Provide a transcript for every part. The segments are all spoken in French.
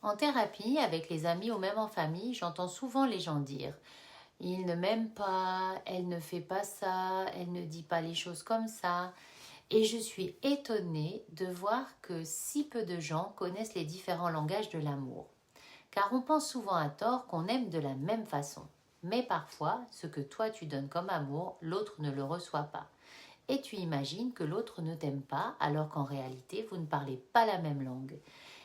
En thérapie, avec les amis ou même en famille, j'entends souvent les gens dire il ne m'aime pas, elle ne fait pas ça, elle ne dit pas les choses comme ça. Et je suis étonnée de voir que si peu de gens connaissent les différents langages de l'amour. Car on pense souvent à tort qu'on aime de la même façon. Mais parfois, ce que toi tu donnes comme amour, l'autre ne le reçoit pas. Et tu imagines que l'autre ne t'aime pas alors qu'en réalité, vous ne parlez pas la même langue.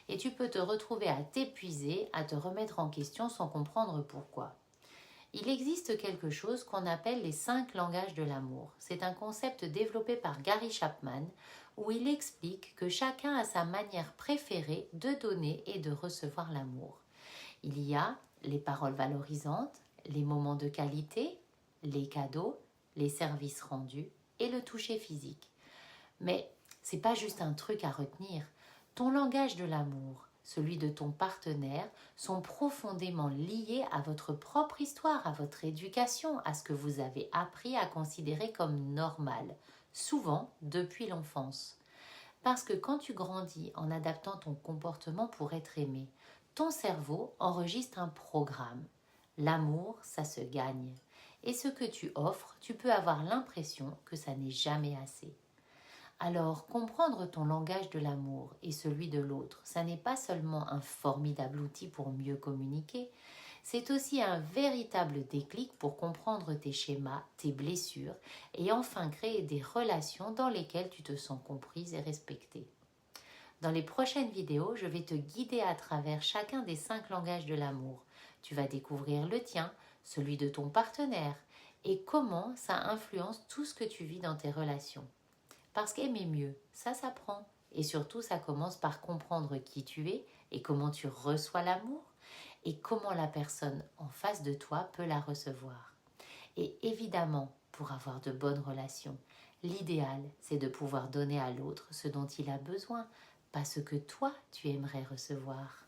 Et tu peux te retrouver à t'épuiser, à te remettre en question sans comprendre pourquoi. Il existe quelque chose qu'on appelle les 5 langages de l'amour. C'est un concept développé par Gary Chapman où il explique que chacun a sa manière préférée de donner et de recevoir l'amour. Il y a les paroles valorisantes, les moments de qualité, les cadeaux, les services rendus et le toucher physique. Mais c'est pas juste un truc à retenir. Ton langage de l'amour, celui de ton partenaire, sont profondément liés à votre propre histoire, à votre éducation, à ce que vous avez appris à considérer comme normal, souvent depuis l'enfance. Parce que quand tu grandis en adaptant ton comportement pour être aimé, ton cerveau enregistre un programme. L'amour, ça se gagne. Et ce que tu offres, tu peux avoir l'impression que ça n'est jamais assez. Alors, comprendre ton langage de l'amour et celui de l'autre, ça n'est pas seulement un formidable outil pour mieux communiquer, c'est aussi un véritable déclic pour comprendre tes schémas, tes blessures et enfin créer des relations dans lesquelles tu te sens comprise et respectée. Dans les prochaines vidéos, je vais te guider à travers chacun des 5 langages de l'amour. Tu vas découvrir le tien, celui de ton partenaire et comment ça influence tout ce que tu vis dans tes relations. Parce qu'aimer mieux, ça s'apprend. Et surtout, ça commence par comprendre qui tu es et comment tu reçois l'amour et comment la personne en face de toi peut la recevoir. Et évidemment, pour avoir de bonnes relations, l'idéal, c'est de pouvoir donner à l'autre ce dont il a besoin, pas ce que toi, tu aimerais recevoir.